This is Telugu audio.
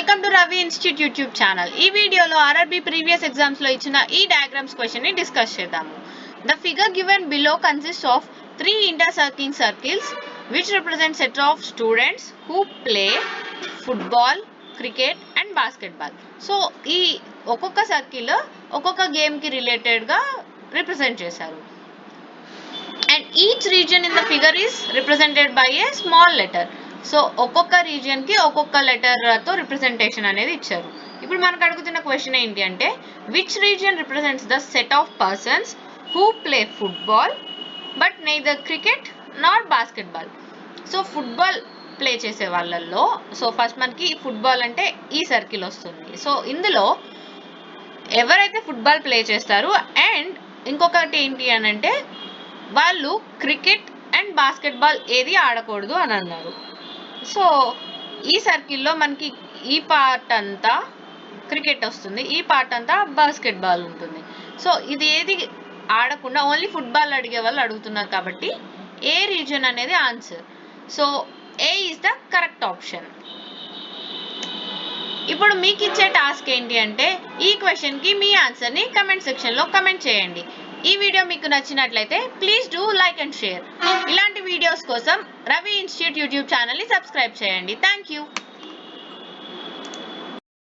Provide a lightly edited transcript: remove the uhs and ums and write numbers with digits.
Welcome to Ravi institute YouTube channel. ఈ వీడియోలో ఆర్ఆర్బీ ప్రీవియస్ ఎగ్జామ్స్ లో ఇచ్చిన ఈ డయాగ్రామ్స్ క్వశ్చన్ ని డిస్కస్ చేద్దాము. The figure given below consist of 3 intersecting circles which represent set of students who play football, cricket and basketball. So ఈ ఒక్కొక్క సర్కిల్ ఒక్కొక్క గేమ్ కి రిలేటెడ్ గా రిప్రజెంట్ చేశారు. And each region in the figure is represented by a small letter. So ఒక్కొక్క రీజియన్ కి ఒక్కొక్క లెటర్ తో రిప్రజెంటేషన్ అనేది ఇచ్చారు. ఇప్పుడు మనకు అడుగుతున్న క్వశ్చన్ ఏంటి అంటే which region represents the set of persons who play football but neither cricket not basketball. So football play చేసే వాళ్ళల్లో సో ఫస్ట్ మనకి ఫుట్బాల్ అంటే ఈ సర్కిల్ వస్తుంది. సో ఇందులో ఎవరైతే ఫుట్బాల్ ప్లే చేస్తారు అండ్ ఇంకొకటి ఏంటి అని అంటే వాళ్ళు క్రికెట్ అండ్ బాస్కెట్బాల్ ఏది ఆడకూడదు అని అన్నారు. సో ఈ సర్కిల్లో మనకి ఈ పార్ట్ అంతా క్రికెట్ వస్తుంది, ఈ పార్ట్ అంతా బాస్కెట్బాల్ ఉంటుంది. సో ఇది ఏది ఆడకుండా ఓన్లీ ఫుట్బాల్ అడిగే వాళ్ళు అడుగుతున్నారు కాబట్టి ఏ రీజన్ అనేది answer. So A is the correct option. ఇప్పుడు మీకు ఇచ్చే టాస్క్ ఏంటి అంటే ఈ క్వశ్చన్కి మీ ఆన్సర్ని కమెంట్ సెక్షన్లో కమెంట్ చేయండి. ఈ వీడియో మీకు నచ్చినట్లయితే please do like and share. ఇలాంటి వీడియోస్ కోసం రవి ఇన్స్టిట్యూట్ యూట్యూబ్ ఛానల్ని సబ్స్క్రైబ్ చేయండి. Thank you.